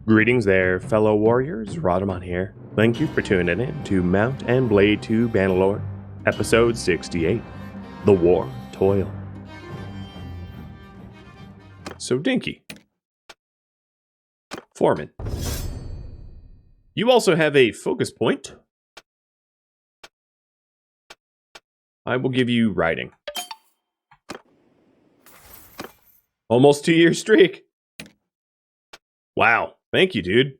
Greetings there, fellow warriors. Rhadamant here. Thank you for tuning in to Mount and Blade 2 Bannerlord, episode 68, The War Toil. So, Dinky. Foreman. You also have a focus point. I will give you riding. Almost 2-year streak. Wow. Thank you, dude.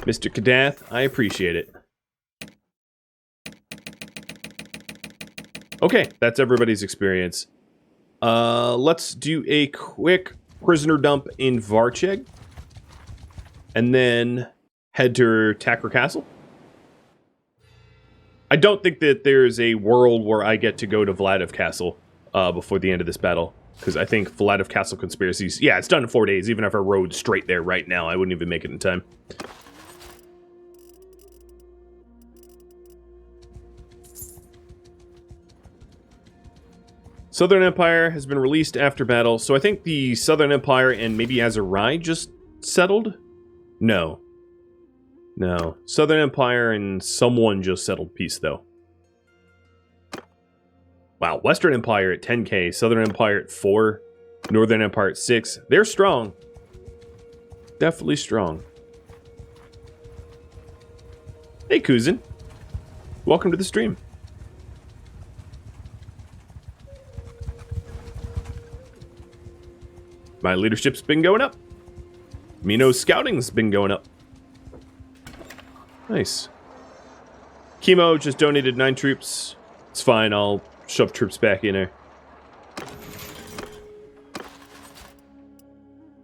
Mr. Kadath, I appreciate it. Okay, that's everybody's experience. Let's do a quick prisoner dump in Varchak. And then head to Tacker Castle. I don't think that there's a world where I get to go to Vladiv Castle before the end of this battle. Because I think Vladiv Castle Conspiracies... Yeah, it's done in 4 days. Even if I rode straight there right now, I wouldn't even make it in time. Southern Empire has been released after battle. So I think the Southern Empire and maybe Azerai just settled? No. No. Southern Empire and someone just settled peace, though. Wow, Western Empire at 10k, Southern Empire at 4, Northern Empire at 6. They're strong. Definitely strong. Hey, Kuzin. Welcome to the stream. My leadership's been going up. Mino's scouting's been going up. Nice. Chemo just donated 9 troops. It's fine, I'll shove troops back in there.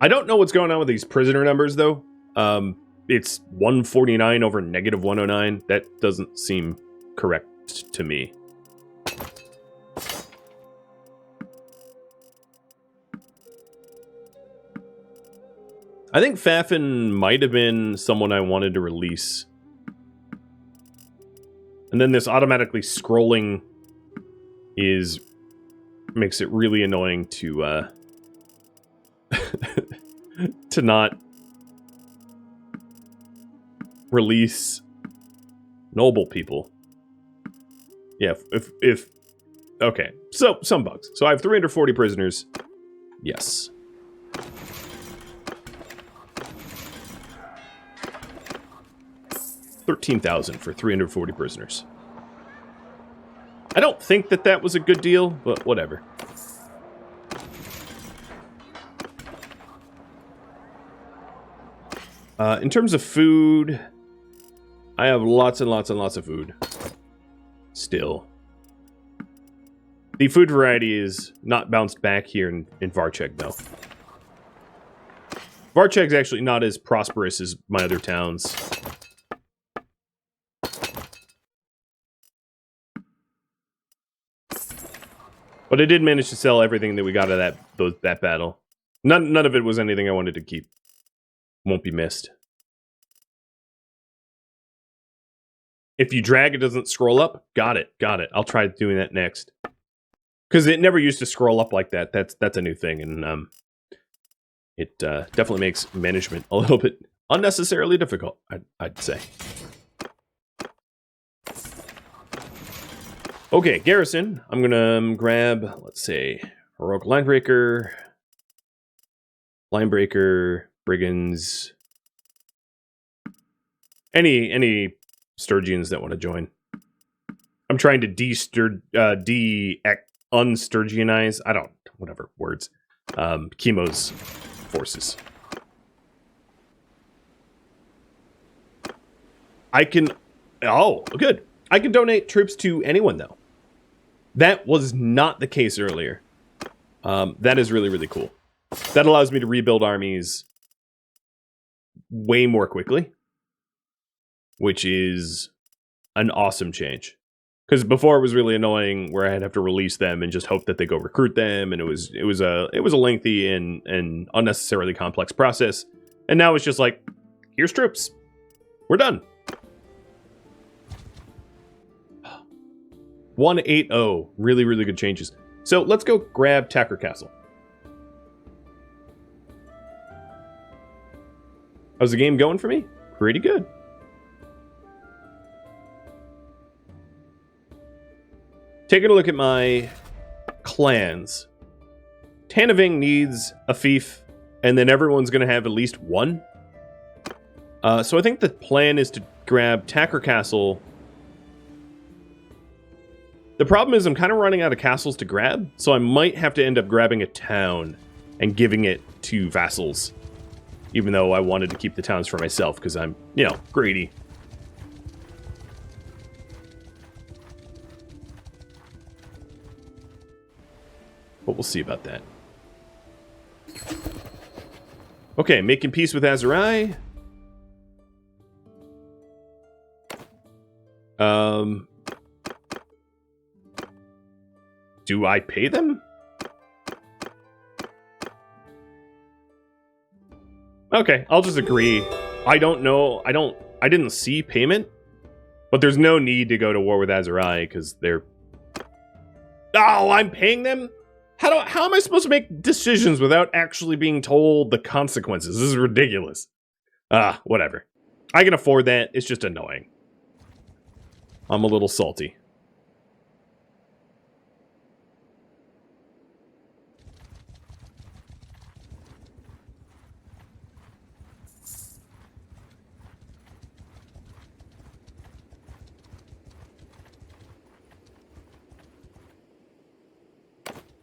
I don't know what's going on with these prisoner numbers, though. It's 149 over negative 109. That doesn't seem correct to me. I think Fafin might have been someone I wanted to release. And then this automatically scrolling makes it really annoying to to not release noble people. Yeah, if okay, so some bugs. So I have 340 prisoners. Yes. $13,000 for 340 prisoners. I don't think that that was a good deal, but whatever. In terms of food, I have lots and lots and lots of food. Still. The food variety is not bounced back here in Varchak, though. Varchak's actually not as prosperous as my other towns. But I did manage to sell everything that we got out of that battle. None of it was anything I wanted to keep. Won't be missed. If you drag, it doesn't scroll up. Got it. Got it. I'll try doing that next. Because it never used to scroll up like that. That's a new thing, and it definitely makes management a little bit unnecessarily difficult, I'd say. Okay, garrison. I'm gonna grab, let's say, heroic linebreaker, brigands, any Sturgians that want to join. I'm trying to unsturgianize. I don't, whatever words. Chemo's forces. I can. Oh, good. I can donate troops to anyone though. That was not the case earlier. That is really, really cool. That allows me to rebuild armies way more quickly, which is an awesome change. Because before it was really annoying where I'd have to release them and just hope that they go recruit them, and it was a lengthy and unnecessarily complex process. And now it's just like, here's troops. We're done. 180. Really, really good changes. So let's go grab Tacker Castle. How's the game going for me? Pretty good. Taking a look at my clans. Tanaving needs a fief, and then everyone's going to have at least one. So I think the plan is to grab Tacker Castle. The problem is I'm kind of running out of castles to grab, so I might have to end up grabbing a town and giving it to vassals. Even though I wanted to keep the towns for myself, because I'm, you know, greedy. But we'll see about that. Okay, making peace with Azurai. Do I pay them? Okay, I'll just agree. I don't know. I didn't see payment, but there's no need to go to war with Azurai because they're... Oh, I'm paying them? How am I supposed to make decisions without actually being told the consequences? This is ridiculous. Whatever. I can afford that. It's just annoying. I'm a little salty.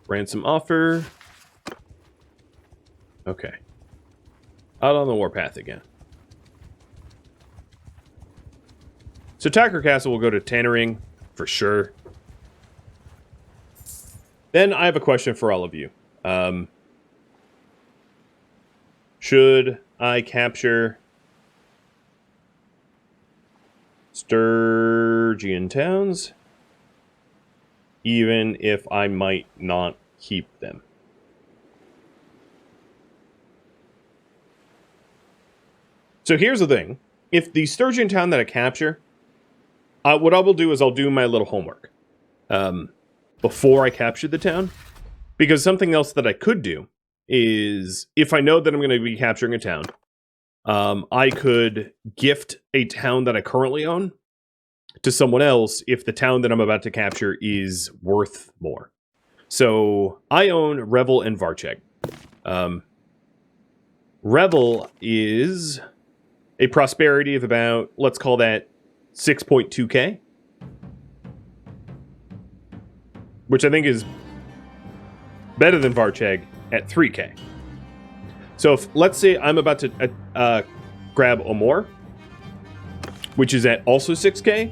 Ransom offer. Okay. Out on the warpath again. So Tacker Castle will go to Tannering, for sure. Then I have a question for all of you. Should I capture Sturgian towns, even if I might not keep them? So here's the thing. If the Sturgian town that I capture, what I will do is I'll do my little homework before I capture the town. Because something else that I could do is, if I know that I'm going to be capturing a town, I could gift a town that I currently own to someone else if the town that I'm about to capture is worth more. So I own Revel and Varchak. Revel is a prosperity of about, let's call that 6.2k, which I think is better than Varchak at 3k. So if, let's say I'm about to grab Omor, which is at also 6k,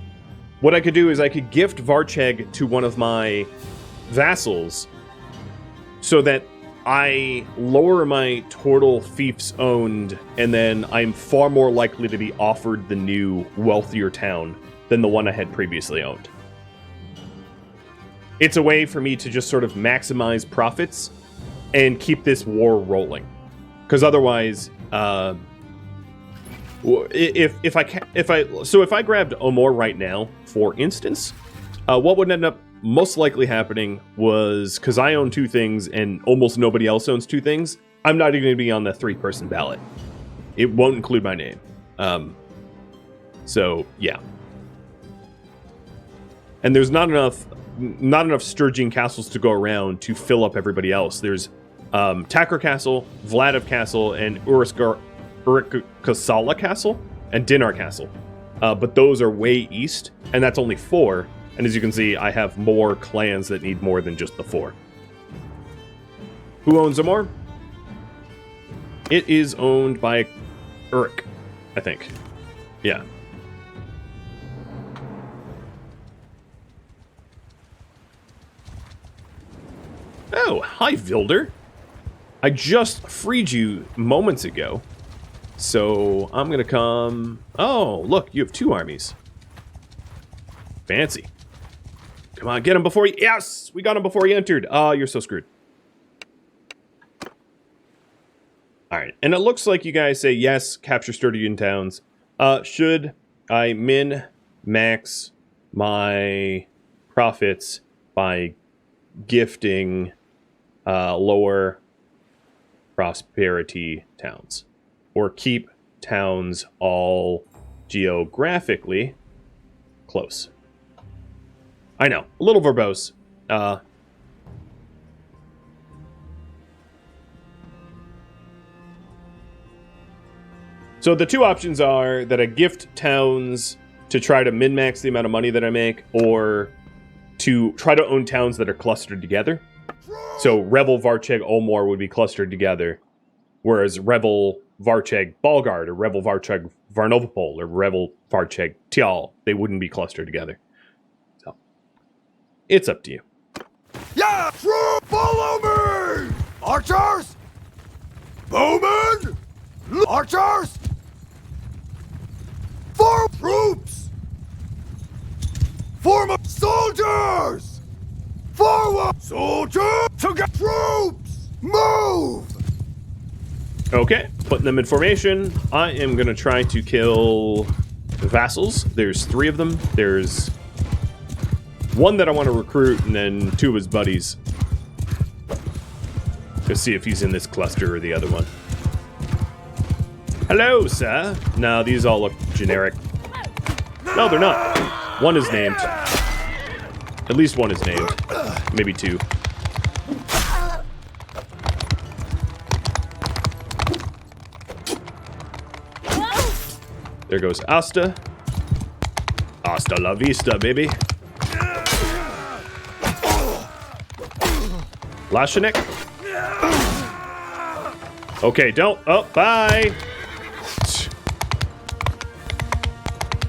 what I could do is I could gift Varchak to one of my vassals so that I lower my total fiefs owned, and then I'm far more likely to be offered the new, wealthier town than the one I had previously owned. It's a way for me to just sort of maximize profits and keep this war rolling. Because otherwise, if I grabbed Omor right now, for instance, what would end up most likely happening was, because I own two things and almost nobody else owns two things, I'm not even going to be on the 3-person ballot. It won't include my name. So yeah. And there's not enough Sturgian castles to go around to fill up everybody else. There's Tacker Castle, Vladiv Castle, and Urikasala Castle, and Dinar Castle. But those are way east, and that's only 4. And as you can see, I have more clans that need more than just the 4. Who owns Omor? It is owned by Urik, I think. Yeah. Oh, hi, Vilder. I just freed you moments ago. So I'm going to come... Oh, look, you have 2 armies. Fancy. Come on, get him before he... Yes! We got him before he entered. Oh, you're so screwed. Alright, and it looks like you guys say, yes, capture Sturgian towns. Should I min-max my profits by gifting lower prosperity towns? Or keep towns all geographically close. I know, a little verbose. So the two options are that I gift towns to try to min-max the amount of money that I make, or to try to own towns that are clustered together. So Revel, Varchak, Olmor would be clustered together, whereas Revel, Varchak, Balgard, or Revel, Varchak, Varnovopol, or Revel, Varchak, Toil, they wouldn't be clustered together. So it's up to you. Yeah! Follow me! Archers! Bowmen! Archers! For troops! Form of soldiers! Forward! Soldiers! To get troops! Move! Okay, putting them in formation. I am going to try to kill vassals. There's 3 of them. There's one that I want to recruit, and then 2 of his buddies. Let's see if he's in this cluster or the other one. Hello, sir. No, these all look generic. No, they're not. One is named. At least one is named. Maybe 2. There goes Asta. Hasta la vista, baby. Lashanik. Okay, don't. Oh, bye.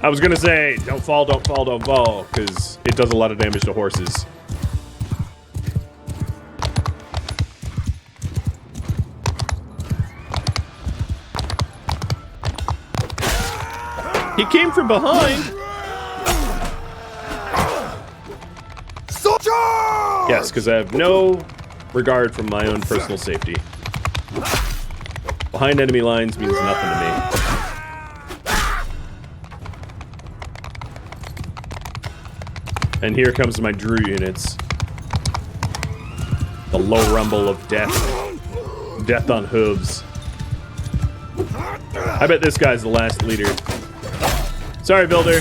I was gonna say, don't fall, because it does a lot of damage to horses. He came from behind! Soldier! Yes, because I have no regard for my own personal safety. Behind enemy lines means nothing to me. And here comes my Drew units. The low rumble of death. Death on hooves. I bet this guy's the last leader. Sorry, builder.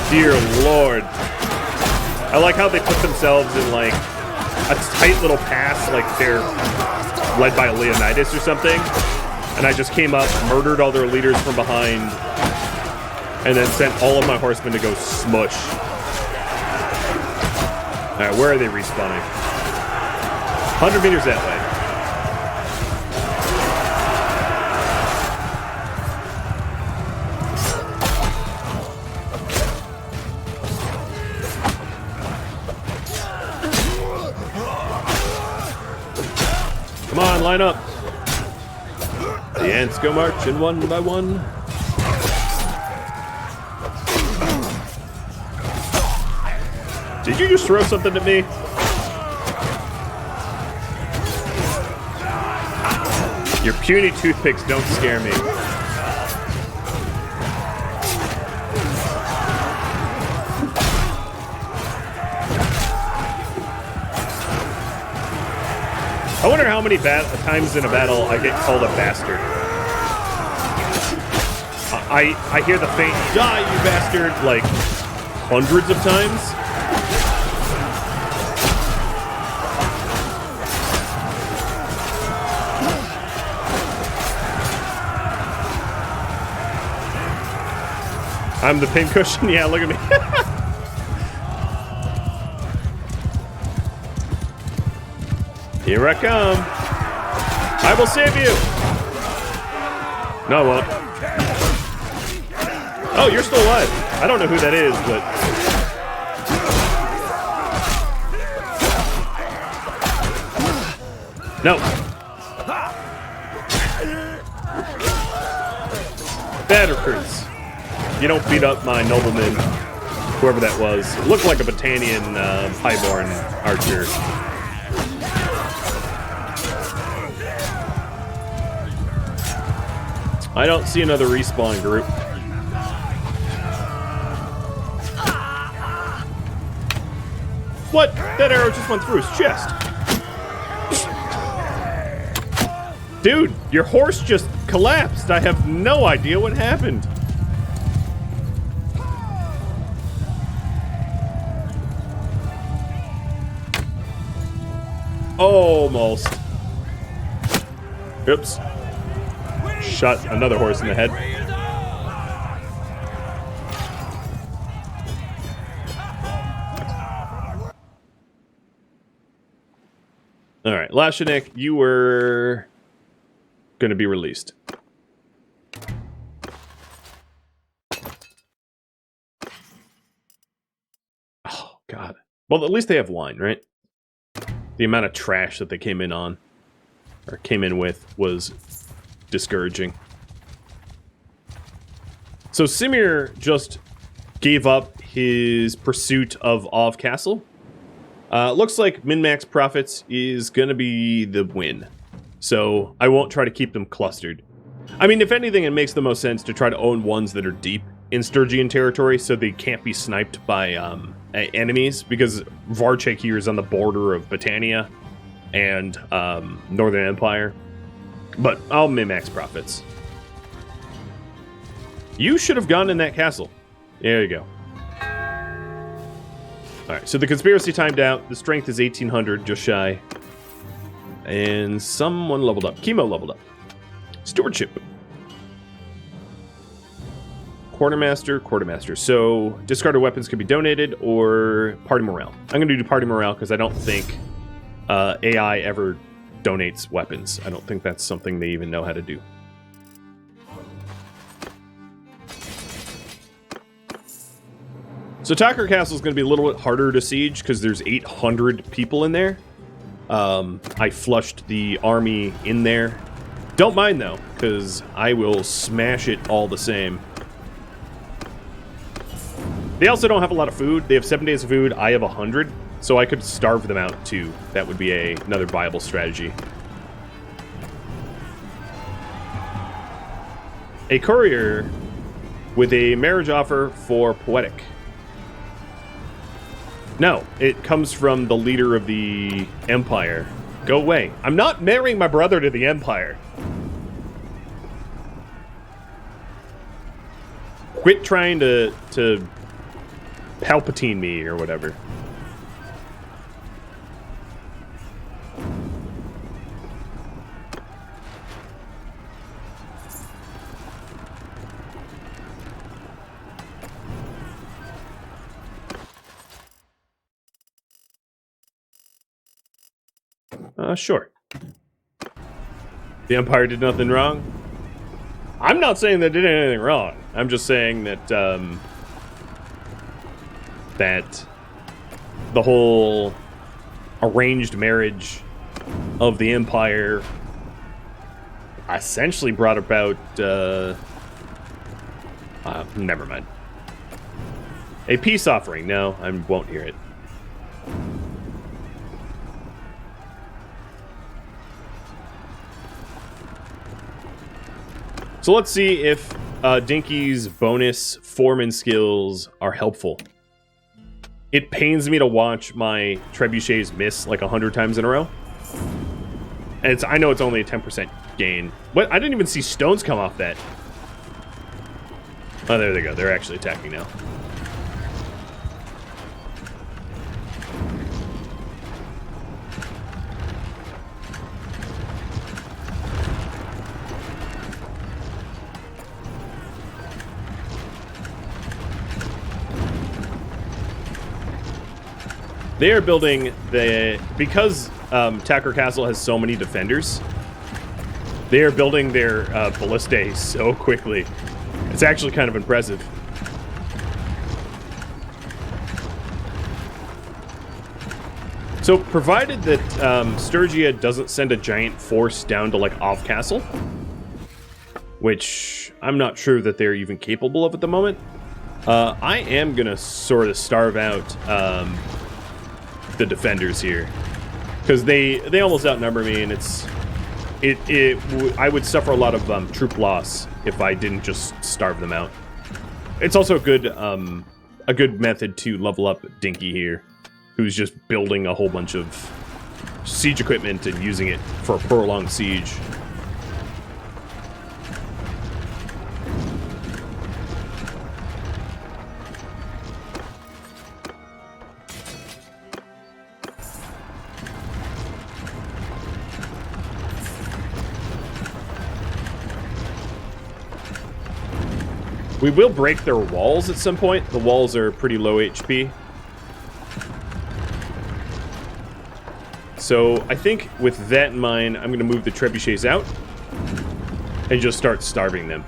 Dear Lord. I like how they put themselves in, like, a tight little pass, like they're led by a Leonidas or something. And I just came up, murdered all their leaders from behind, and then sent all of my horsemen to go smush. Alright, where are they respawning? 100 meters that way. Come on, line up. The ants go marching one by one. Did you just throw something at me? Your puny toothpicks don't scare me. I wonder how many times in a battle I get called a bastard. I hear the faint, die you bastard, like hundreds of times. I'm the pincushion? Yeah, look at me. Here I come. I will save you. No, I won't. Oh, you're still alive. I don't know who that is, but... No. Bad recruits. You don't beat up my nobleman, whoever that was. It looked like a Battanian highborn archer. I don't see another respawn group. What? That arrow just went through his chest. Dude, your horse just collapsed. I have no idea what happened. Almost. Oops. Shot another horse in the head. All right, Lashanik, you were going to be released. Oh, God. Well, at least they have wine, right? The amount of trash that they came in on, or came in with, was discouraging. So Simir just gave up his pursuit of Ov Castle. Looks like min-max profits is going to be the win. So I won't try to keep them clustered. I mean, if anything, it makes the most sense to try to own ones that are deep in Sturgian territory so they can't be sniped by enemies, because Varchak here is on the border of Battania and Northern Empire. But I'll min-max profits. You should have gone in that castle. There you go. Alright, so the conspiracy timed out. The strength is 1800, just shy. And someone leveled up. Chemo leveled up. Stewardship. Quartermaster. So discarded weapons can be donated or party morale. I'm going to do party morale because I don't think AI ever donates weapons. I don't think that's something they even know how to do. So Tacker Castle is going to be a little bit harder to siege because there's 800 people in there. I flushed the army in there. Don't mind though, because I will smash it all the same. They also don't have a lot of food. They have 7 days of food. I have 100, so I could starve them out too. That would be another viable strategy. A courier with a marriage offer for Poetic. No, it comes from the leader of the Empire. Go away. I'm not marrying my brother to the Empire. Quit trying to Palpatine me or whatever. Sure. The Empire did nothing wrong. I'm not saying they did anything wrong. I'm just saying that that the whole arranged marriage of the Empire essentially brought about never mind. A peace offering. No, I won't hear it. So let's see if Dinky's bonus foreman skills are helpful. It pains me to watch my trebuchets miss like 100 times in a row. And I know it's only a 10% gain. What? I didn't even see stones come off that. Oh, there they go. They're actually attacking now. They are building because Tacker Castle has so many defenders, they are building their ballistae so quickly. It's actually kind of impressive. So, provided that Sturgia doesn't send a giant force down to, like, off castle, which I'm not sure that they're even capable of at the moment, I am going to sort of starve out the defenders here. Because they almost outnumber me, and I would suffer a lot of troop loss if I didn't just starve them out. It's also a good method to level up Dinky here, who's just building a whole bunch of siege equipment and using it for a prolonged siege. We will break their walls at some point. The walls are pretty low HP. So I think with that in mind, I'm going to move the trebuchets out and just start starving them.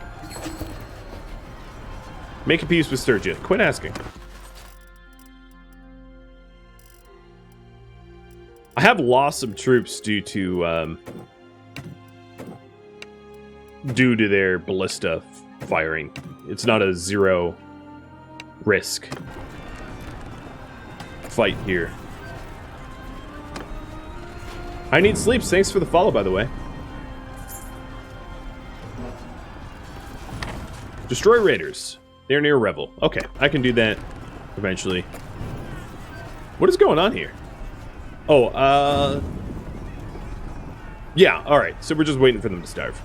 Make a peace with Sturgia. Quit asking. I have lost some troops due to their ballista firing. It's not a zero risk fight here. I need sleeps. Thanks for the follow, by the way. Destroy raiders. They're near Revel. Okay, I can do that eventually. What is going on here? Oh, yeah, alright. So we're just waiting for them to starve.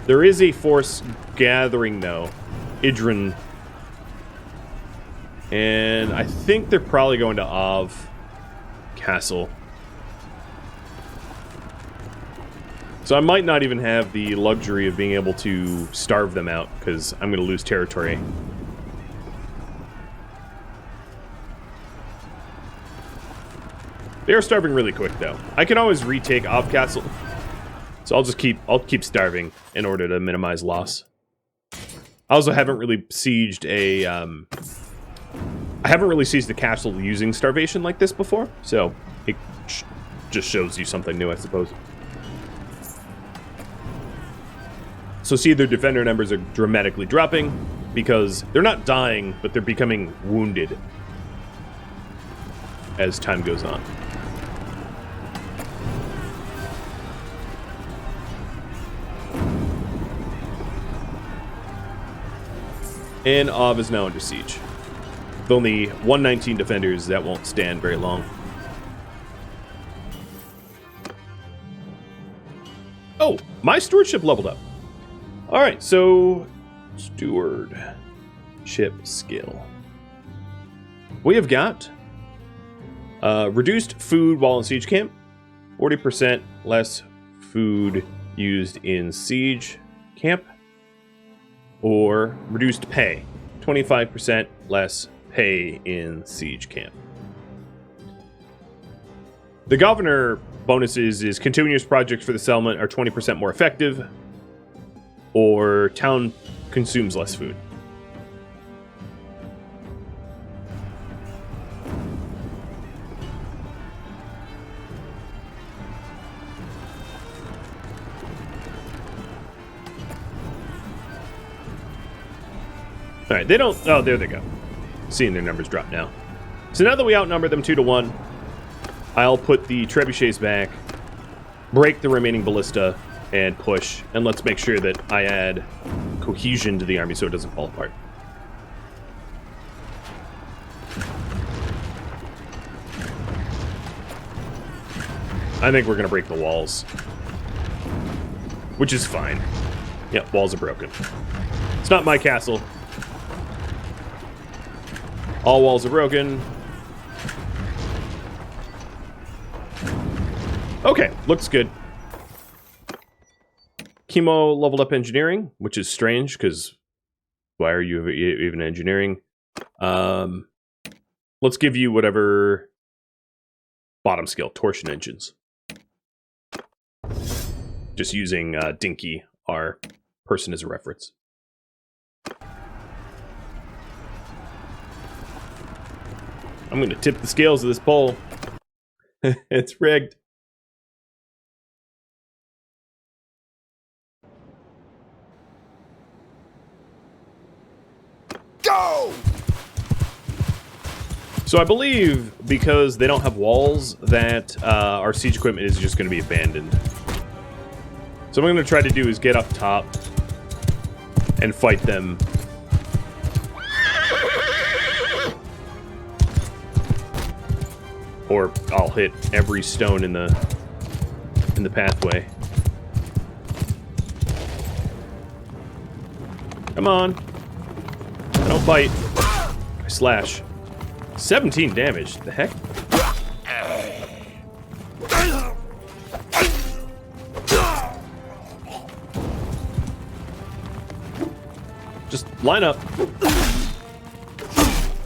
There is a force gathering, though. Idrin. And I think they're probably going to Av Castle. So I might not even have the luxury of being able to starve them out, because I'm going to lose territory. They are starving really quick, though. I can always retake Av Castle. So I'll keep starving in order to minimize loss. I also haven't really sieged I haven't really sieged the castle using starvation like this before, so it just shows you something new, I suppose. So see, their defender numbers are dramatically dropping because they're not dying, but they're becoming wounded as time goes on. And Av is now under siege. With only 119 defenders, that won't stand very long. Oh, my stewardship leveled up. Alright, so stewardship skill. We have got reduced food while in siege camp, 40% less food used in siege camp, or reduced pay, 25% less pay in siege camp. The governor bonuses is continuous projects for the settlement are 20% more effective, or town consumes less food. All right, they don't... Oh, there they go. Seeing their numbers drop now. So now that we outnumber them 2-1, I'll put the trebuchets back, break the remaining ballista, and push. And let's make sure that I add cohesion to the army so it doesn't fall apart. I think we're going to break the walls. Which is fine. Yep, walls are broken. It's not my castle. All walls are broken. Okay, looks good. Chemo leveled up engineering, which is strange, because why are you even engineering? Let's give you whatever bottom skill, torsion engines. Just using Dinky, our person, as a reference. I'm going to tip the scales of this pole. It's rigged. Go! So I believe because they don't have walls that our siege equipment is just going to be abandoned. So what I'm going to try to do is get up top and fight them. Or I'll hit every stone in the pathway. Come on. I don't bite. I slash. 17 damage. The heck? Just line up.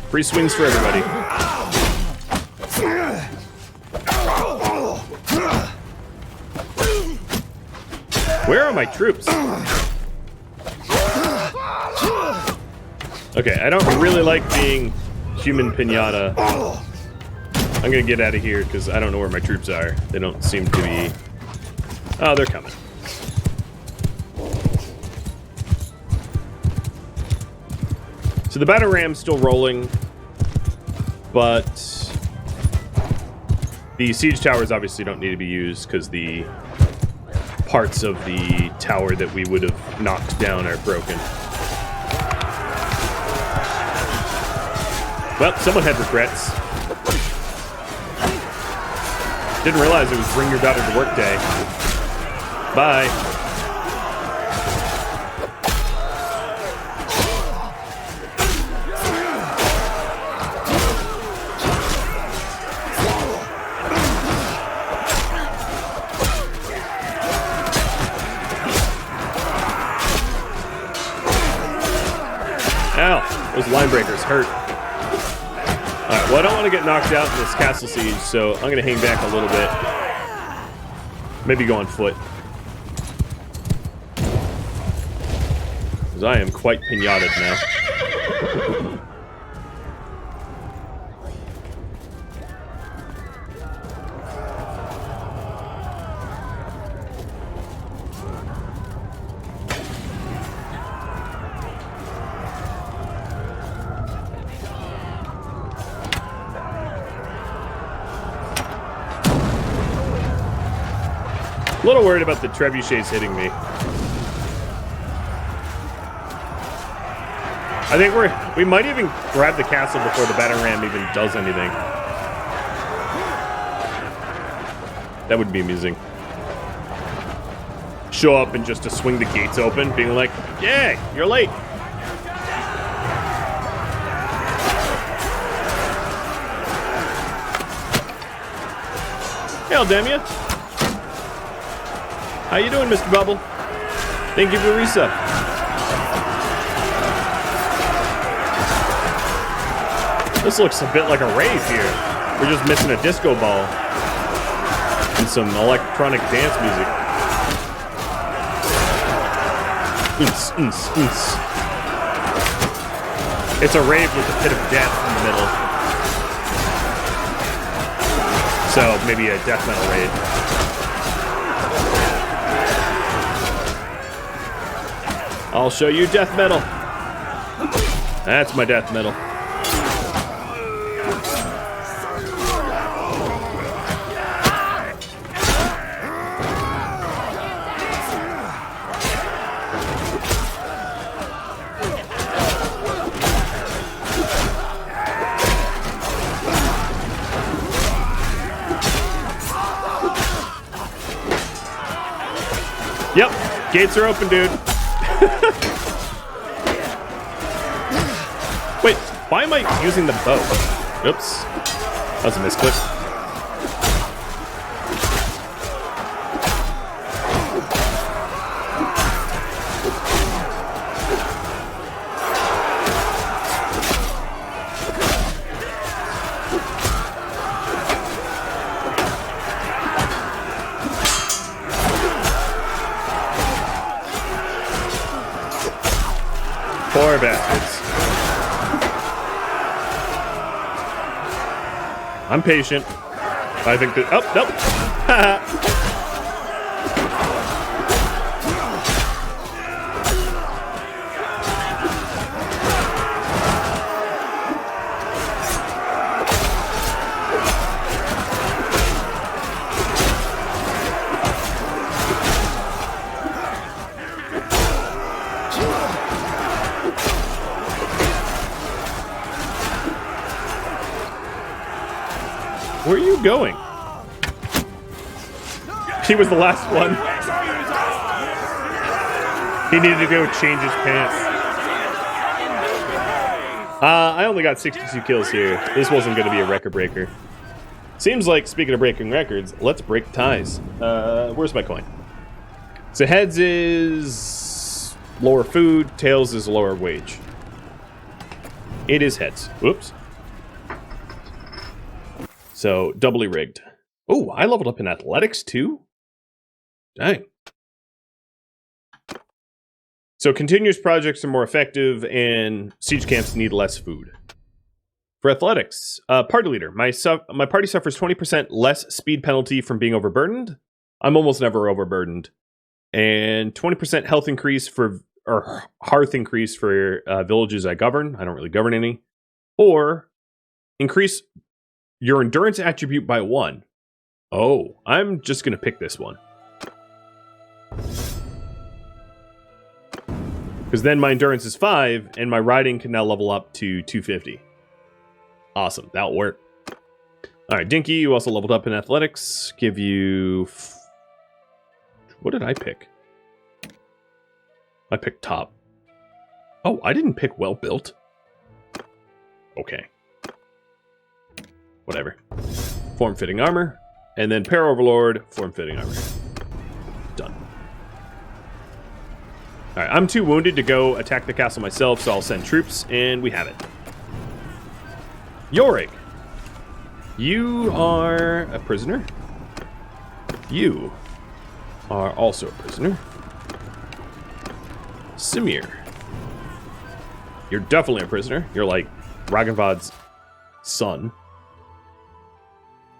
Free swings for everybody. Where are my troops? Okay, I don't really like being human pinata. I'm gonna get out of here because I don't know where my troops are. They don't seem to be... Oh, they're coming. So the battle ram's still rolling, but the siege towers obviously don't need to be used because the parts of the tower that we would have knocked down are broken. Well, someone had regrets. Didn't realize it was Bring Your Daughter to Work Day. Bye. Ow, those line breakers hurt. Alright, well I don't want to get knocked out in this castle siege, so I'm going to hang back a little bit. Maybe go on foot. Because I am quite pinated now. A little worried about the trebuchets hitting me. I think we might even grab the castle before the batter ram even does anything. That would be amusing. Show up and just to swing the gates open, being like, "Yeah, you're late." Hell damn ya. How you doing, Mr. Bubble? Thank you for the resub. This looks a bit like a rave here. We're just missing a disco ball and some electronic dance music. Oons, oons, oons. It's a rave with a pit of death in the middle. So maybe a death metal rave. I'll show you death metal. That's my death metal. Yep, gates are open, dude. Wait, why am I using the bow? Oops. That was a misclick. Poor bastards. I'm patient. I think that... Oh, nope. Where are you going? He was the last one. He needed to go change his pants. I only got 62 kills here. This wasn't going to be a record breaker. Seems like, speaking of breaking records, let's break ties. Where's my coin? So heads is lower food, tails is lower wage. It is heads. Whoops. So, doubly rigged. Oh, I leveled up in athletics too? Dang. So, continuous projects are more effective and siege camps need less food. For athletics, party leader. My party suffers 20% less speed penalty from being overburdened. I'm almost never overburdened. And 20% health increase or hearth increase for villages I govern. I don't really govern any. Or increase your endurance attribute by 1. Oh, I'm just going to pick this one. Because then my endurance is 5, and my riding can now level up to 250. Awesome, that'll work. Alright, Dinky, you also leveled up in athletics. Give you... What did I pick? I picked top. Oh, I didn't pick well built. Okay. Whatever. Form-fitting armor. And then Pair Overlord, form-fitting armor. Done. Alright, I'm too wounded to go attack the castle myself, so I'll send troops, and we have it. Yorick. You are a prisoner. You are also a prisoner. Simir. You're definitely a prisoner. You're like Ragnvald's son.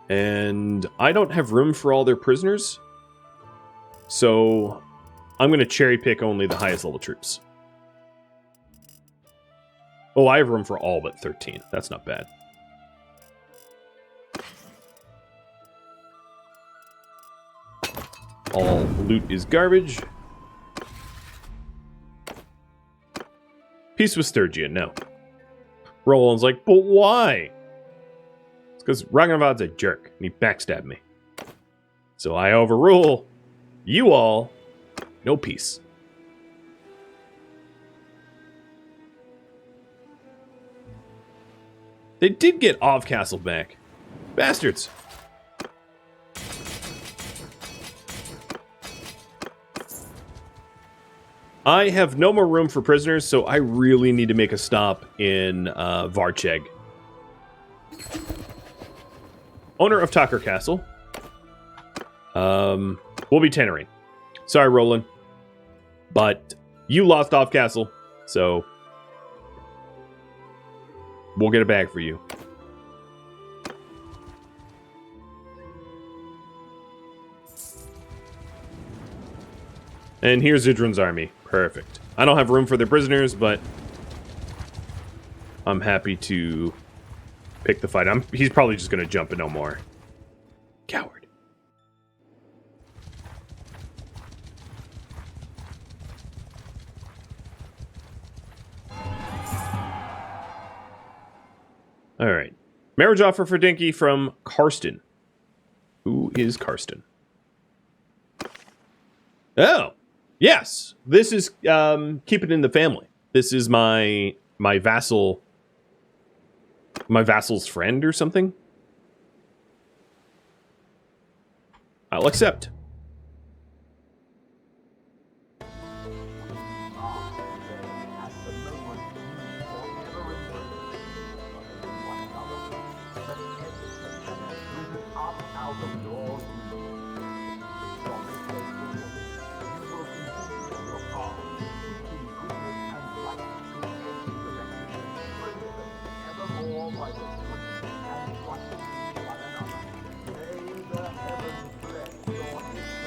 And I don't have room for all their prisoners. So I'm going to cherry pick only the highest level troops. Oh, I have room for all but 13. That's not bad. All loot is garbage. Peace with Sturgia, no. Roland's like, but why? It's because Ragnvald's a jerk, and he backstabbed me. So I overrule you all. No peace. They did get Off Castle back. Bastards. I have no more room for prisoners, so I really need to make a stop in Varchak. Owner of Tacker Castle. We'll be tennering. Sorry, Roland. But you lost Off Castle, so we'll get it back for you. And here's Zidrun's army. Perfect. I don't have room for their prisoners, but I'm happy to pick the fight. He's probably just going to jump and no more. Coward. All right. Marriage offer for Dinky from Karsten. Who is Karsten? Oh. Yes, this is keep it in the family. This is my vassal's friend or something. I'll accept.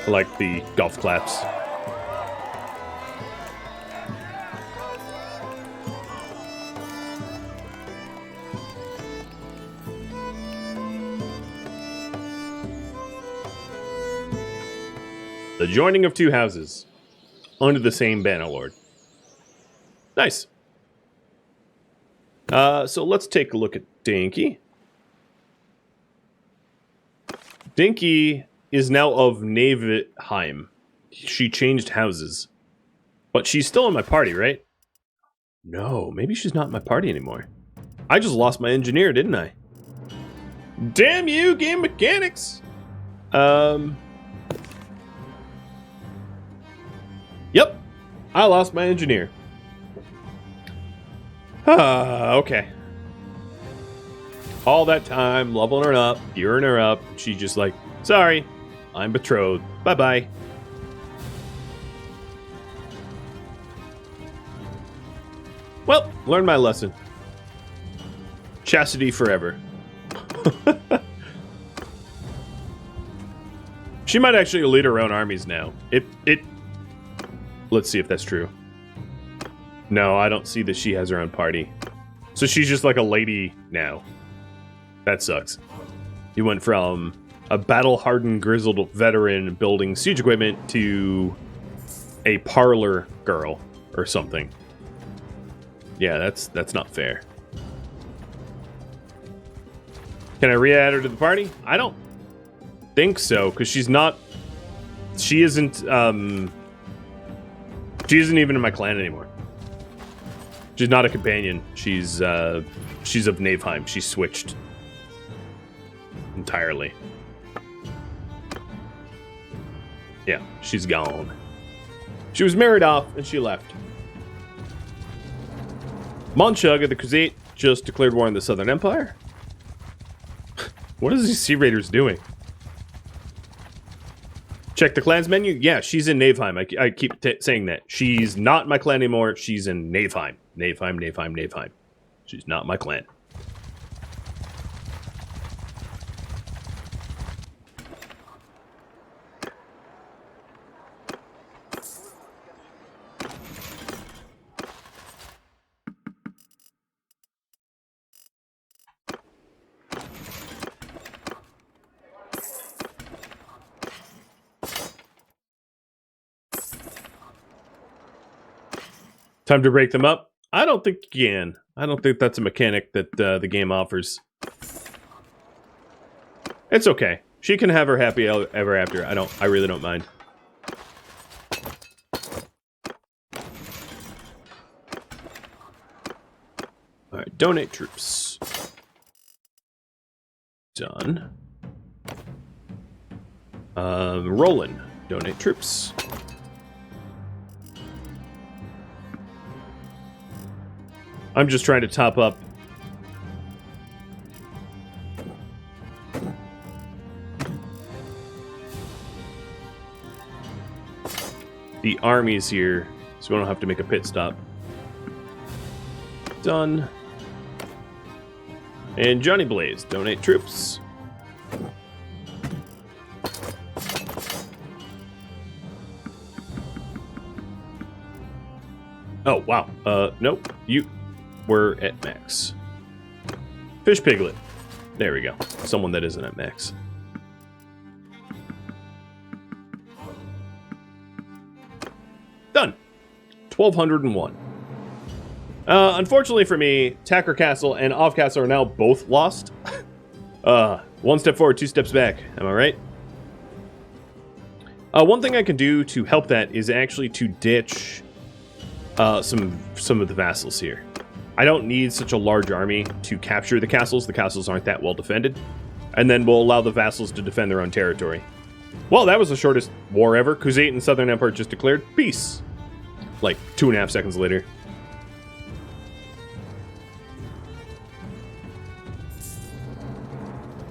I like the golf claps. The joining of two houses under the same Bannerlord. Nice. So let's take a look at Dinky. Dinky is now of Naveheim. She changed houses. But she's still in my party, right? No, maybe she's not in my party anymore. I just lost my engineer, didn't I? Damn you, game mechanics! Yep, I lost my engineer. Okay. All that time, leveling her up, gearing her up, she's just like, sorry, I'm betrothed. Bye-bye. Well, learned my lesson. Chastity forever. She might actually lead her own armies now. Let's see if that's true. No, I don't see that she has her own party. So she's just like a lady now. That sucks. You went from a battle-hardened, grizzled veteran building siege equipment to a parlor girl or something. Yeah, that's not fair. Can I re-add her to the party? I don't think so, because she isn't even in my clan anymore. She's not a companion. She's of Naveheim. She's switched entirely. Yeah, she's gone. She was married off and she left. Monchug of the Crusade just declared war on the Southern Empire. What is these Sea Raiders doing? Check the clans menu. Yeah, she's in Naveheim. I keep saying that. She's not my clan anymore. She's in Naveheim. Naveheim. She's not my clan. Time to break them up? I don't think you can. I don't think that's a mechanic that the game offers. It's okay. She can have her happy ever after. I really don't mind. Alright, donate troops. Done. Roland. Donate troops. I'm just trying to top up. The armies here, so we don't have to make a pit stop. Done. And Johnny Blaze, donate troops. Oh, wow. Nope. We're at max. Fish Piglet. There we go. Someone that isn't at max. Done. 1201. Unfortunately for me, Tacker Castle and Off Castle are now both lost. One step forward, two steps back. Am I right? One thing I can do to help that is actually to ditch some of the vassals here. I don't need such a large army to capture the castles. The castles aren't that well defended. And then we'll allow the vassals to defend their own territory. Well, that was the shortest war ever. Crusade and Southern Empire just declared peace. Like 2.5 seconds later.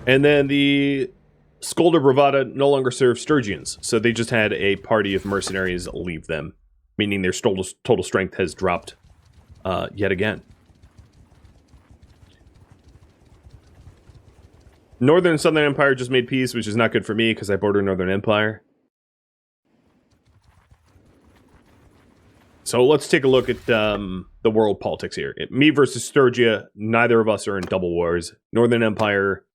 And then the Skolda Bravada no longer serve Sturgians. So they just had a party of mercenaries leave them. Meaning their total strength has dropped yet again. Northern and Southern Empire just made peace, which is not good for me because I border Northern Empire. So let's take a look at the world politics here. Me versus Sturgia. Neither of us are in double wars. Northern Empire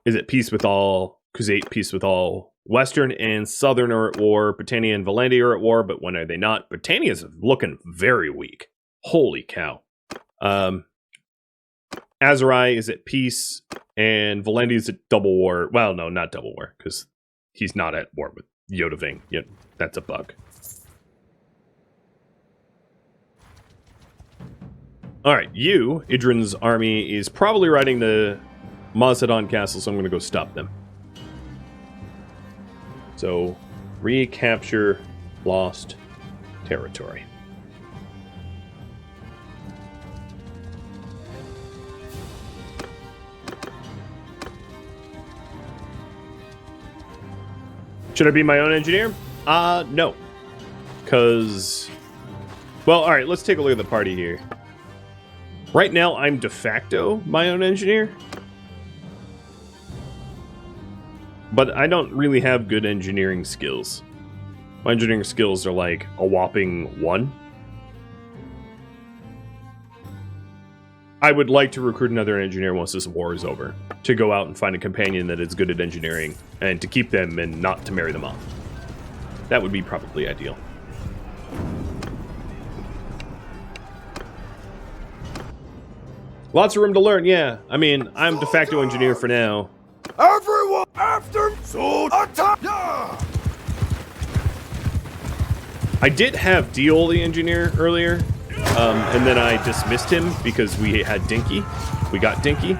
is at peace with all. Crusade, peace with all. Western and Southern are at war. Britannia and Valandia are at war, but when are they not? Britannia's looking very weak. Holy cow. Azurai is at peace, and Valandia's at double war. Well, no, not double war, because he's not at war with Yodaving. Yeah, that's a bug. Alright, Idrin's army is probably riding the Mazadon castle, so I'm going to go stop them. So, recapture lost territory. Should I be my own engineer? No. Because... Well, alright, let's take a look at the party here. Right now, I'm de facto my own engineer. But I don't really have good engineering skills. My engineering skills are like a whopping 1. I would like to recruit another engineer once this war is over, to go out and find a companion that is good at engineering, and to keep them and not to marry them off. That would be probably ideal. Lots of room to learn, yeah. I mean, I'm de facto engineer for now. Everyone after sword attack! Yeah! I did have Deal the engineer earlier, and then I dismissed him because we had Dinky. We got Dinky.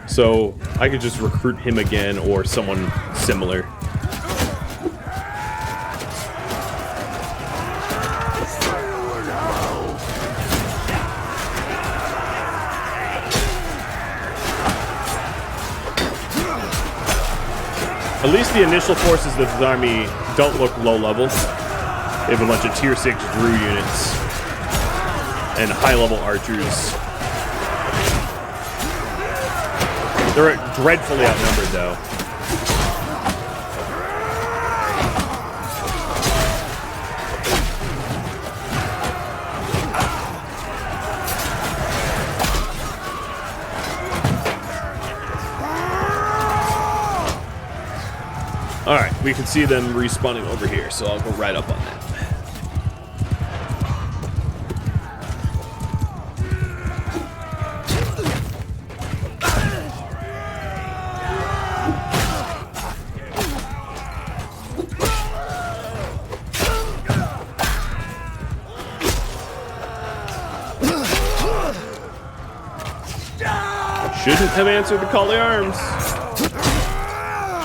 So I could just recruit him again or someone similar. At least the initial forces of this army don't look low level. They have a bunch of tier 6 Drew units and high level archers. They're dreadfully outnumbered though. Alright, we can see them respawning over here, so I'll go right up on that. Shouldn't have answered the call to arms.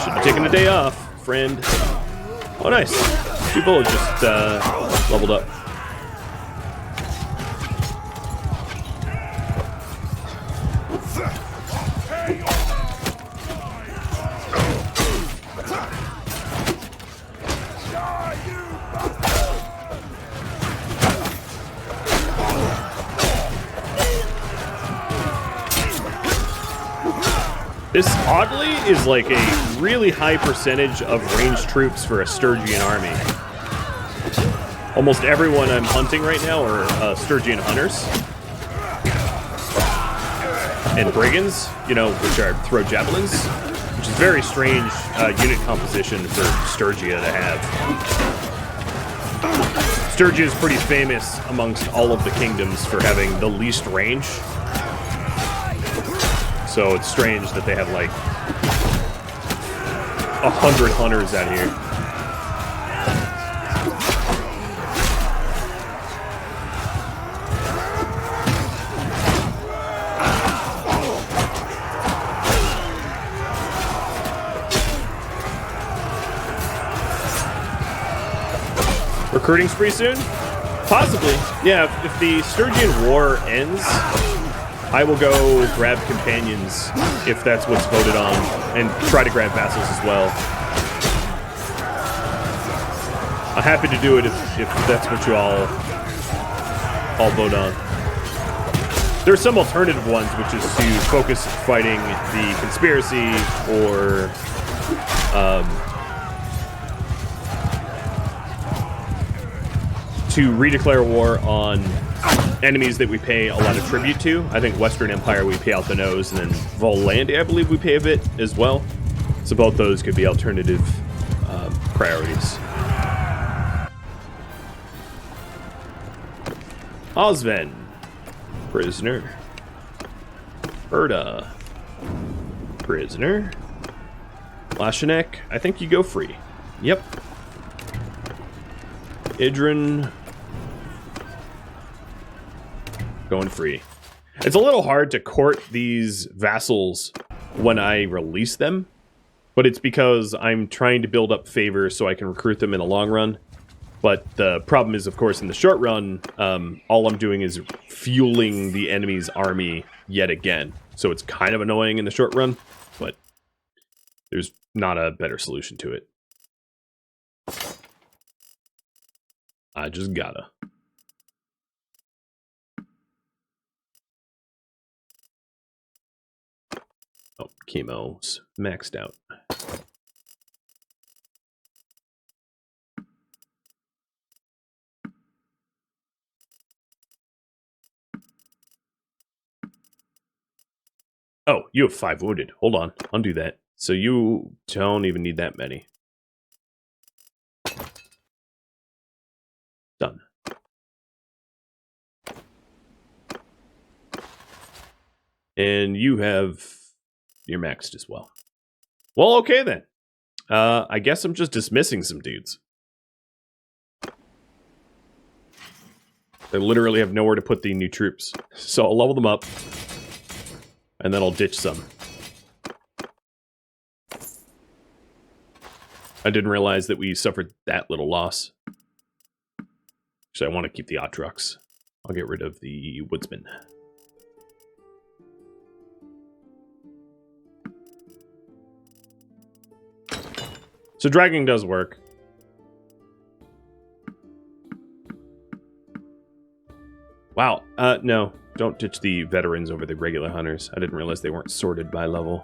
Should have taken a day off. Friend. Oh, nice. 2 bullets just leveled up. This, oddly, is like a really high percentage of ranged troops for a Sturgian army. Almost everyone I'm hunting right now are Sturgian hunters. And brigands, you know, which are throw javelins. Which is very strange unit composition for Sturgia to have. Sturgia is pretty famous amongst all of the kingdoms for having the least range. So it's strange that they have like 100 hunters out here. Recruiting spree soon? Possibly. Yeah, if the Sturgian War ends, I will go grab companions if that's what's voted on, and try to grab vassals as well. I'm happy to do it if that's what you all vote on. There's some alternative ones, which is to focus fighting the conspiracy or to redeclare war on enemies that we pay a lot of tribute to. I think Western Empire we pay out the nose, and then Volandi I believe we pay a bit as well. So both those could be alternative priorities. Osven, prisoner. Erda, prisoner. Lashanek, I think you go free. Yep. Idrin, going free. It's a little hard to court these vassals when I release them, but it's because I'm trying to build up favor so I can recruit them in the long run. But the problem is, of course, in the short run, all I'm doing is fueling the enemy's army yet again. So it's kind of annoying in the short run, but there's not a better solution to it. I just gotta. Oh, chemo's maxed out. Oh, you have 5 wounded. Hold on. Undo that. So you don't even need that many. Done. And you have... You're maxed as well. Well, okay then. I guess I'm just dismissing some dudes. They literally have nowhere to put the new troops. So I'll level them up. And then I'll ditch some. I didn't realize that we suffered that little loss. So I want to keep the Otrox. I'll get rid of the Woodsman. So dragging does work. Wow, no. Don't ditch the veterans over the regular hunters. I didn't realize they weren't sorted by level.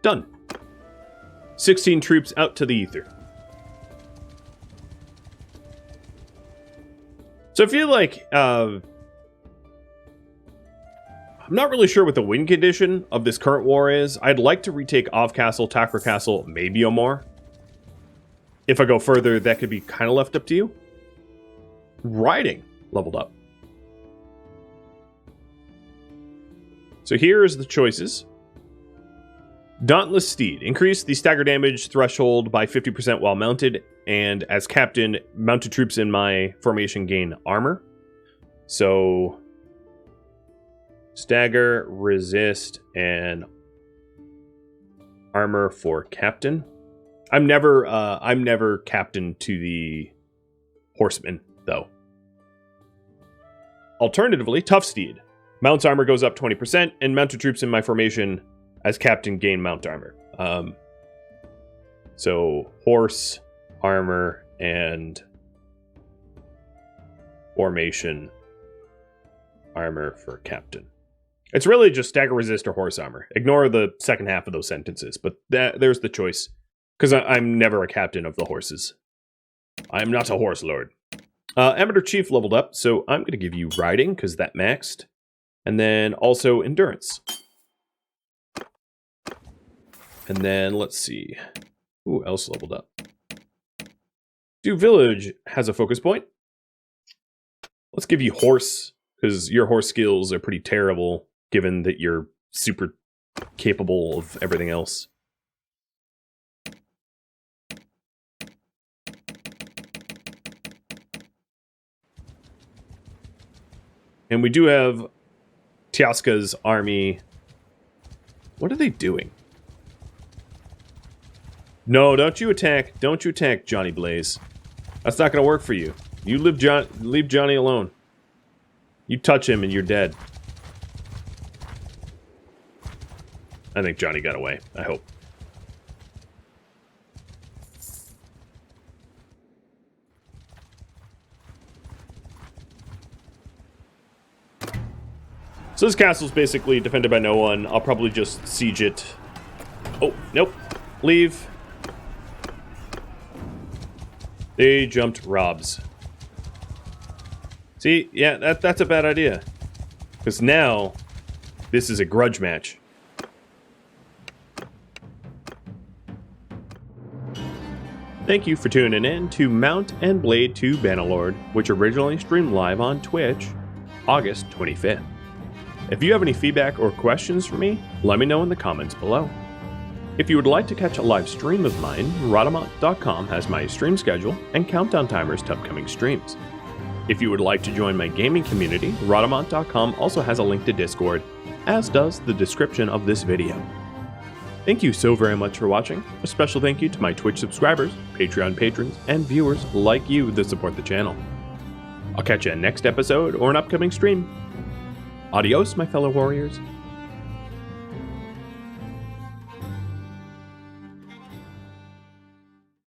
Done. 16 troops out to the ether. So I feel like, I'm not really sure what the win condition of this current war is. I'd like to retake Ov Castle, Tacker Castle, maybe Omar. If I go further, that could be kind of left up to you. Riding leveled up. So here's the choices. Dauntless Steed. Increase the stagger damage threshold by 50% while mounted. And as captain, mounted troops in my formation gain armor. So... stagger, resist, and armor for captain. I'm never captain to the horseman, though. Alternatively, Tough Steed. Mount's armor goes up 20%, and mounted troops in my formation as captain gain mount armor. So, horse, armor, and formation armor for captain. It's really just stagger, resist, or horse armor. Ignore the second half of those sentences, but there's the choice. Because I'm never a captain of the horses. I'm not a horse lord. Amateur Chief leveled up, so I'm going to give you riding, because that maxed. And then also endurance. And then, let's see. Who else leveled up? Do Village has a focus point. Let's give you horse, because your horse skills are pretty terrible, given that you're super capable of everything else. And we do have Tiaska's army. What are they doing? No, don't you attack. Don't you attack Johnny Blaze. That's not going to work for you. You leave Johnny alone. You touch him and you're dead. I think Johnny got away. I hope. So this castle's basically defended by no one. I'll probably just siege it. Oh, nope. Leave. They jumped Robs. See, yeah, that's a bad idea. Because now, this is a grudge match. Thank you for tuning in to Mount and Blade 2 Bannerlord, which originally streamed live on Twitch, August 25th. If you have any feedback or questions for me, let me know in the comments below. If you would like to catch a live stream of mine, Rhadamant.com has my stream schedule and countdown timers to upcoming streams. If you would like to join my gaming community, Rhadamant.com also has a link to Discord, as does the description of this video. Thank you so very much for watching. A special thank you to my Twitch subscribers, Patreon patrons, and viewers like you that support the channel. I'll catch you in next episode or an upcoming stream. Adios, my fellow warriors.